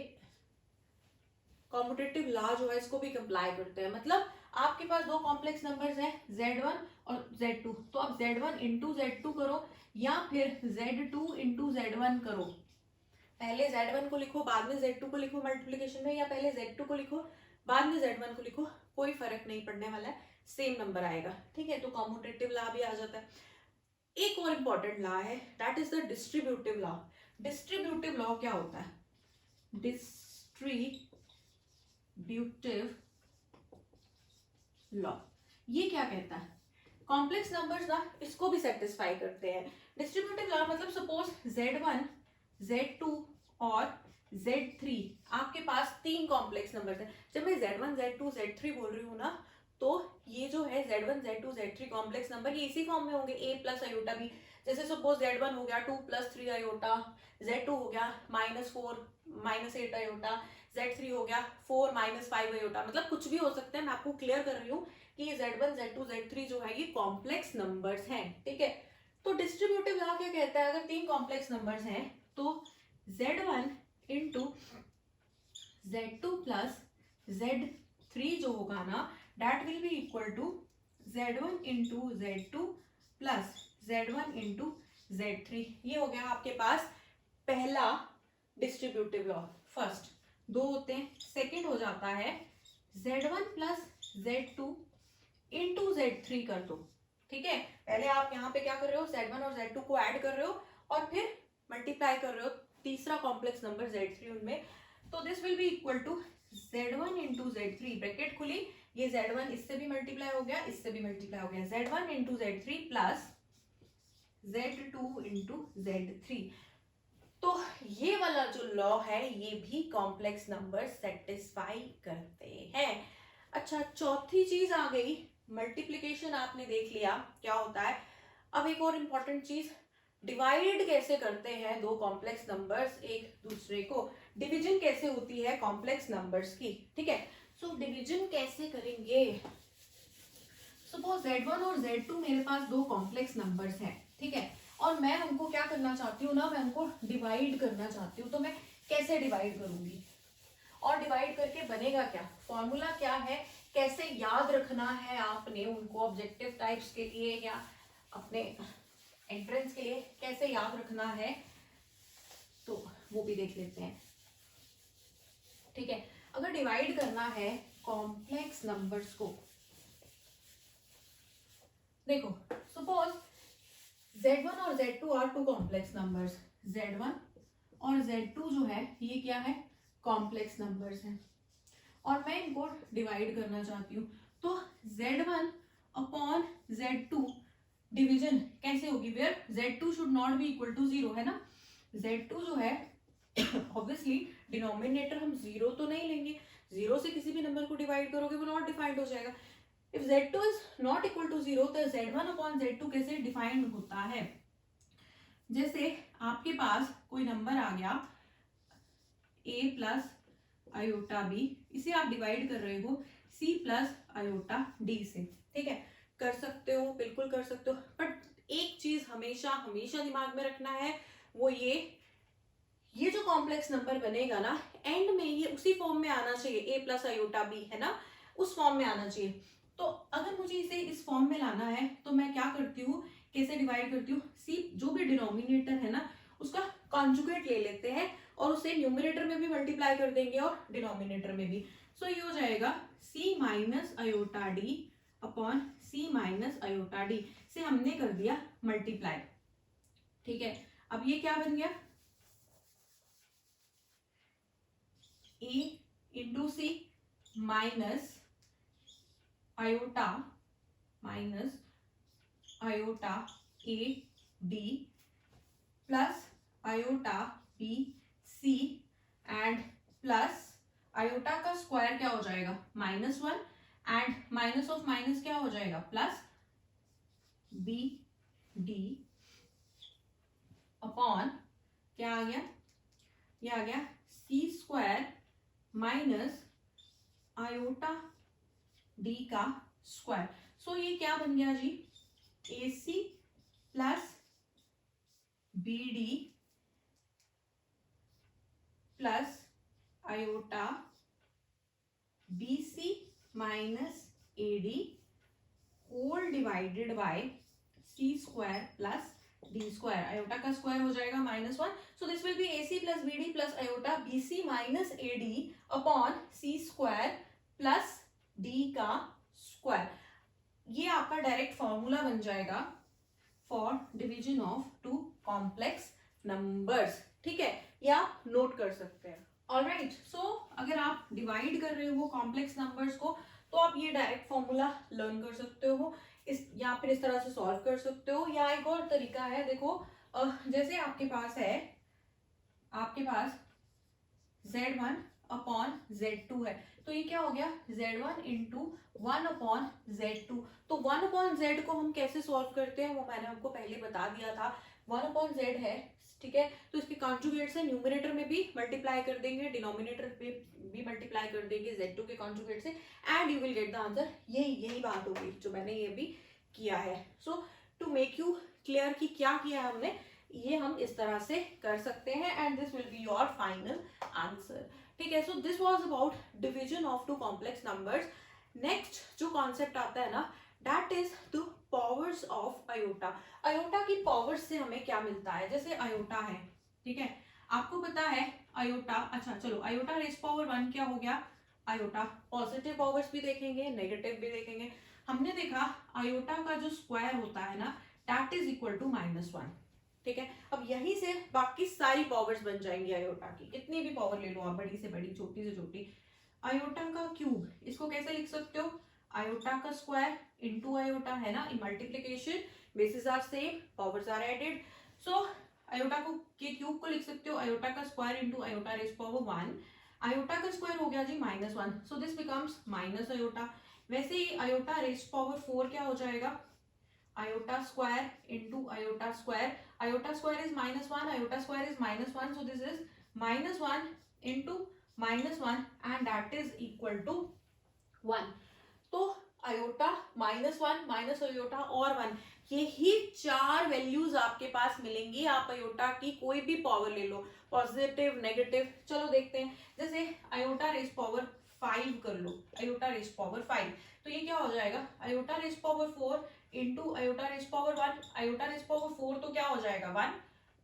S1: कॉम्यूटेटिव लॉ जो है इसको भी कंप्लाई करते हैं। मतलब आपके पास दो कॉम्प्लेक्स नंबर्स हैं z1 और z2, तो आप z1 इंटू z2 करो या फिर z2 इंटू z1 करो। पहले z1 को लिखो बाद में z2 को लिखो मल्टीप्लिकेशन में, या पहले z2 को लिखो बाद में z1 को लिखो, कोई फर्क नहीं पड़ने वाला है, सेम नंबर आएगा। ठीक है। तो कॉम्यूटेटिव लॉ भी आ जाता है। एक और इंपॉर्टेंट लॉ है that is the distributive law. Distributive law क्या होता है? डिस्ट्रीब्यूटिव लॉ ये क्या कहता है? कॉम्प्लेक्स नंबर्स ना इसको भी सेटिस्फाई करते हैं। डिस्ट्रीब्यूटिव लॉ मतलब सपोज z1, z2 और z3 आपके पास तीन कॉम्प्लेक्स नंबर्स हैं। जब मैं z1, z2, z3 बोल रही हूँ ना, तो ये जो है z1, z2, z3 complex number ये इसी फॉर्म में होंगे, a + आयोटा b। जैसे सपोज z1 हो गया 2 + 3 आयोटा, z2 हो गया -4 -8 आयोटा, z3 हो गया 4 - 5 आयोटा। मतलब कुछ भी हो सकता है, मैं आपको क्लियर कर रही हूँ कि Z1 Z2 Z3 जो है ये कॉम्प्लेक्स नंबर्स हैं, ठीक है। तो डिस्ट्रीब्यूटिव लॉ क्या कहता है, अगर तीन कॉम्प्लेक्स नंबर्स हैं तो Z1 into Z2 plus Z3 जो होगा ना, that will be equal to Z1 into Z2 plus Z1 into Z3। ये हो गया आपके पास पहला डिस्ट्रीब्यूटिव लॉ। फर्स्ट दो होते हैं, सेकंड हो जाता है Z1 plus Z2 into Z3 कर दो, ठीक है। पहले आप यहाँ पे क्या कर रहे हो, Z1 और Z2 को ऐड कर रहे हो और फिर मल्टीप्लाई कर रहे हो तीसरा कॉम्प्लेक्स नंबर Z3 उनमें, तो this will be equal to Z1 into Z3 bracket खुली, ये Z1 इससे भी मल्टीप्लाई हो गया, इससे भी मल्टीप्लाई हो गया, Z1 into Z3 plus Z2 into Z3। तो ये वाला जो लॉ है ये भी कॉम्प्लेक्स नंबर सेटिस्फाई करते हैं। अच्छा, चौथी चीज आ गई मल्टीप्लिकेशन, आपने देख लिया क्या होता है। अब एक और इम्पॉर्टेंट चीज, डिवाइड कैसे करते हैं दो कॉम्प्लेक्स नंबर्स एक दूसरे को, डिवीजन कैसे होती है कॉम्प्लेक्स नंबर्स की, ठीक है। सो डिवीजन कैसे करेंगे, सपोज Z1 और Z2 मेरे पास दो कॉम्प्लेक्स नंबर्स हैं, ठीक है, और मैं उनको क्या करना चाहती हूँ ना, मैं उनको डिवाइड करना चाहती हूँ। तो मैं कैसे डिवाइड करूंगी और डिवाइड करके बनेगा क्या, फॉर्मूला क्या है, कैसे याद रखना है आपने उनको ऑब्जेक्टिव टाइप्स के लिए या अपने एंट्रेंस के लिए कैसे याद रखना है, तो वो भी देख लेते हैं, ठीक है। अगर डिवाइड करना है कॉम्प्लेक्स नंबर्स को, देखो सपोज Z1 और Z2 are to complex numbers, Z1 और Z2 जो है ये क्या है, कॉम्प्लेक्स नंबर्स हैं, और मैं इनको डिवाइड करना चाहती हूँ। तो Z1 अपॉन Z2 डिवीजन कैसे होगी, where Z2 should not be equal to 0, है ना। Z2 जो है ऑब्वियसली डिनोमिनेटर हम 0 तो नहीं लेंगे, 0 से किसी भी नंबर को डिवाइड करोगे वो नॉट डिफाइंड हो जाएगा। If Z2 is not equal to 0 तो Z1 upon Z2 कैसे डिफाइंड होता है, जैसे आपके पास कोई नंबर आ गया a प्लस आयोटा b, इसे आप डिवाइड कर रहे हो c प्लस आयोटा d से, ठीक है। कर सकते हो, बिल्कुल कर सकते हो, बट एक चीज हमेशा हमेशा दिमाग में रखना है, वो ये जो कॉम्प्लेक्स नंबर बनेगा ना, एंड में ये उसी फॉर्म में आना चाहिए, a प्लस आयोटा b, है ना, उस फॉर्म में आना चाहिए। तो अगर मुझे इसे इस फॉर्म में लाना है तो मैं क्या करती हूँ, कैसे डिवाइड करती हूँ, सी जो भी डिनोमिनेटर है ना उसका कॉन्जुगेट ले लेते हैं और उसे न्यूमरेटर में भी मल्टीप्लाई कर देंगे और डिनोमिनेटर में भी। सो ये हो जाएगा सी माइनस आयोटा डी अपॉन सी माइनस आयोटा डी से हमने कर दिया मल्टीप्लाई, ठीक है। अब ये क्या बन गया, A into C minus iota A D plus iota B C and plus iota का स्क्वायर क्या हो जाएगा -1 एंड माइनस ऑफ माइनस क्या हो जाएगा प्लस बी डी अपॉन क्या आ गया, ये आ गया C square minus iota D का स्क्वायर। सो ये क्या बन गया जी, A C plus B D plus iota B C minus A D whole divided by C square plus D square, iota का स्क्वायर हो जाएगा -1, so this will be A C plus B D plus iota B C minus A D upon C square plus D का square. ये आपका direct formula बन जाएगा for division of two complex numbers, ठीक है, या आप नोट कर सकते हैं। ऑलराइट, सो अगर आप डिवाइड कर रहे हो कॉम्प्लेक्स नंबर्स को तो आप ये डायरेक्ट फॉर्मूला लर्न कर सकते हो, इस या फिर इस तरह से सॉल्व कर सकते हो, या एक और तरीका है, देखो जैसे आपके पास Z1 अपॉन Z2 है, तो ये क्या हो गया Z1 इंटू 1 अपॉन Z2। तो 1 अपॉन Z को हम कैसे सॉल्व करते हैं वो मैंने आपको पहले बता दिया था, 1/z है, ठीक है, तो इसके कॉन्जुगेट से न्यूमरेटर में भी मल्टीप्लाई कर देंगे, डिनोमिनेटर पे भी मल्टीप्लाई कर देंगे z2 के कॉन्जुगेट से, and you will get the answer. यही बात होगी जो मैंने ये भी किया है। सो टू मेक यू क्लियर कि क्या किया है हमने, ये हम इस तरह से कर सकते हैं, and this will be your final answer, ठीक है। So this was about division of two complex numbers. Next जो कॉन्सेप्ट आता है ना, that is the powers of iota. Iota की पावर्स से हमें क्या मिलता है, जैसे आयोटा है, ठीक है, आपको पता है आयोटा, अच्छा चलो आयोटा रेज पावर 1 क्या हो गया, आयोटा, पॉजिटिव पावर्स भी देखेंगे, नेगेटिव भी देखेंगे। हमने देखा आयोटा का जो स्क्वायर होता है ना, दैट इज इक्वल टू -1, ठीक है। अब यहीं से बाकी सारी पावर्स बन जाएंगी आयोटा की, कितनी भी पावर ले लो आप, बड़ी से बड़ी, छोटी से छोटी। आयोटा का क्यूब, इसको कैसे लिख सकते हो, आयोटा का स्क्वायर इनटू आयोटा, है ना, multiplication, basis are same, powers are added. So iota को के क्यूब को लिख सकते हो आयोटा का square into iota raise power 1, iota का स्क्वायर हो गया जी -1, so this becomes minus iota. वैसे ही आयोटा रेज पावर 4 क्या हो जाएगा, iota square into iota square, iota square is -1, iota square is -1, so this is -1 into -1 and that is equal to 1। तो आयोटा -1 माइनस आयोटा और 1, यही चार values आपके पास मिलेंगी। आप आयोटा की कोई भी पावर ले लो, पॉजिटिव, नेगेटिव, चलो देखते हैं। जैसे आयोटा रेज पावर 5 कर लो, आयोटा रेज पावर 5, तो ये क्या हो जाएगा, iota raise power 4 into iota raise power 1, iota raise power 4 तो क्या हो जाएगा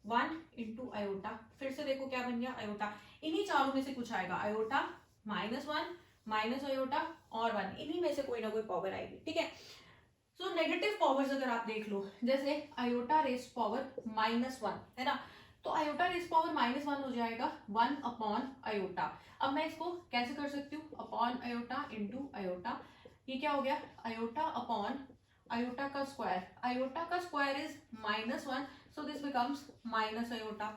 S1: 1 इंटू आयोटा, फिर से देखो क्या बन गया आयोटा, इन्हीं चारों में से कुछ आएगा, आयोटा -1 माइनस आयोटा और 1, इन्हीं में से कोई ना कोई पावर आएगी, ठीक है। सो नेगेटिव पावर्स अगर आप देख लो, जैसे आयोटा रेज पावर -1 है ना, तो आयोटा रेज पावर -1 हो जाएगा 1 अपॉन आयोटा। अब मैं इसको कैसे कर सकती हूँ, अपॉन आयोटा इंटू आयोटा, ये क्या हो गया, आयोटा अपॉन आयोटा का स्क्वायर, आयोटा का square is -1, so this becomes minus iota.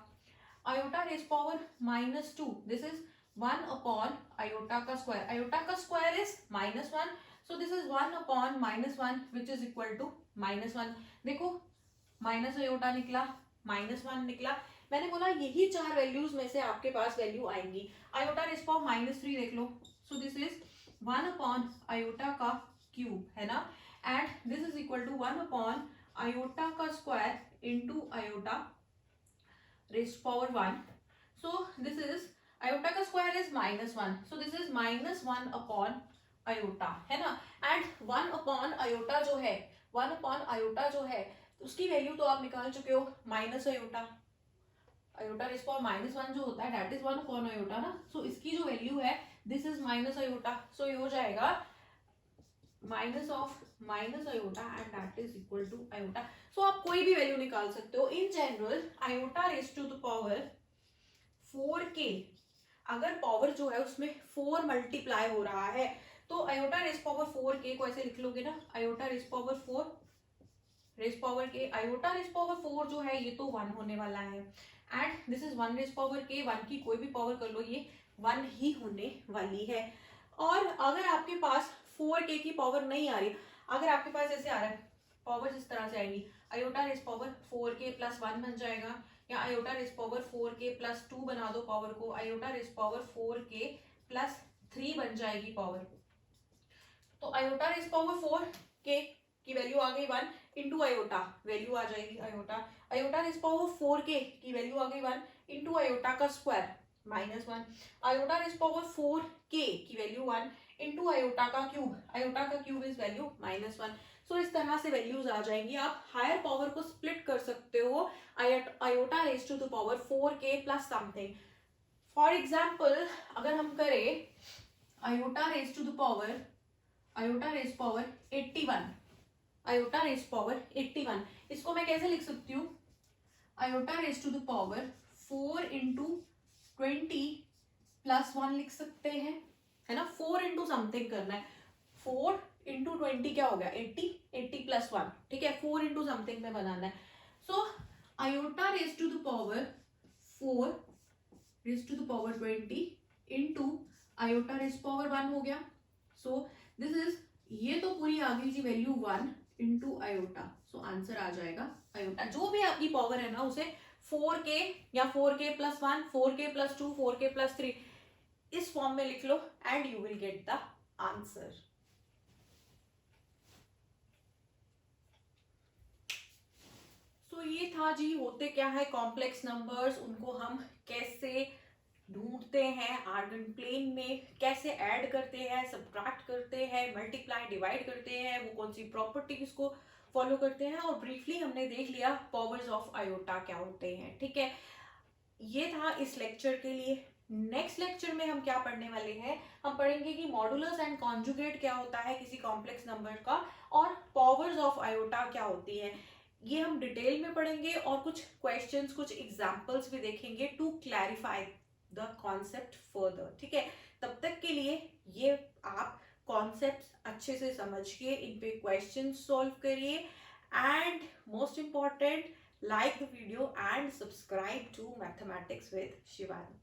S1: Iota raise power -2, this is 1 upon iota का स्क्वायर, आयोटा का square is -1, so this is 1 upon -1 which is equal to -1। देखो minus iota निकला, -1 निकला, मैंने बोला यही चार वैल्यूज में से आपके पास वैल्यू आएंगी। आयोटा रेज पावर -3 देख लो, so this is 1 upon iota का क्यूब, है ना, and this is equal to 1 upon iota का square into iota raise power 1, so this is iota का square is -1, so this is -1 upon iota, है ना, and 1 upon iota जो है, 1 upon iota जो है उसकी वैल्यू तो आप निकाल चुके हो, minus iota, iota raise power -1 जो होता है दैट इज 1 अपॉन आयोटा ना, सो इसकी जो वैल्यू है this is minus iota, so ये हो जाएगा minus of minus iota and that is equal to iota. So आप कोई भी वैल्यू निकाल सकते हो। In general iota raise to the power 4k, अगर पावर जो है उसमें 4 मल्टीप्लाई हो रहा है, तो आयोटा रेज पावर 4k को ऐसे लिख लोगे ना, iota raise power 4 raise power k, iota raise power 4 जो है ये तो 1 होने वाला है, and this is 1 raise power k, 1 की कोई भी पावर कर लो ये 1 ही होने वाली है। और अगर आपके पास 4k की पावर नहीं आ रही, अगर आपके पास ऐसे आ रहा है पावर इस तरह से आएगी, iota raise power 4k plus 1 बन जाएगा, या iota raise power 4k plus 2 बना दो पावर को, iota raise power 4k plus 3 बन जाएगी पावर, तो आयोटा रेज पावर 4k की वैल्यू आ गई 1 इंटू आयोटा, वैल्यू आ जाएगी iota, iota raise power 4k की वैल्यू आ गई 1 इंटू आयोटा का square -1, iota raise power 4k की वैल्यू 1 इंटू आयोटा का क्यूब, आयोटा का क्यूब इज वैल्यू -1। सो इस तरह से वैल्यूज आ जाएंगी। आप हायर पावर को स्प्लिट कर सकते हो, iota raise to the power 4k plus something. For example अगर हम करें iota raise to the power, iota raise power 81, iota raise power 81, इसको मैं कैसे लिख सकती हूँ, iota raise to the power 4 into 20 plus 1 लिख सकते हैं, है ना, 4 इंटू समथिंग करना है, 4 इंटू 20 क्या हो गया 80, 80 प्लस 1, ठीक है, 4 इंटू समथिंग में बनाना है। So iota raise to the power 4 raise to the power 20 into iota raise power 1 हो गया, सो दिस इज, ये तो पूरी आ गई जी value 1 into iota, so answer आ जाएगा आयोटा। जो भी आपकी पावर है ना उसे 4k या 4k+1, 4k+2, 4k+3 इस फॉर्म में लिख लो and you will get the answer. तो ये था जी होते क्या है कॉम्प्लेक्स नंबर्स, उनको हम कैसे ढूंढते हैं, आर्गन प्लेन में कैसे ऐड करते हैं, सब्ट्रैक्ट करते हैं, मल्टीप्लाई डिवाइड करते हैं, वो कौन सी प्रॉपर्टीज को फॉलो करते हैं, और ब्रीफली हमने देख लिया पावर्स ऑफ आयोटा क्या होते हैं। ठीक है, ये था इस लेक्चर के लिए। नेक्स्ट लेक्चर में हम क्या पढ़ने वाले हैं, हम पढ़ेंगे कि मॉडुलस एंड कॉन्जुगेट क्या होता है किसी कॉम्प्लेक्स नंबर का, और पावर्स ऑफ आयोटा क्या होती है। ये हम डिटेल में पढ़ेंगे और कुछ क्वेश्चंस, कुछ एग्जांपल्स भी देखेंगे to clarify the concept further. ठीक है, तब तक के लिए ये आप कॉन्सेप्ट्स अच्छे से समझिए, इन पे क्वेश्चन सॉल्व करिए, and most important, like the video and subscribe to Mathematics with Shivani.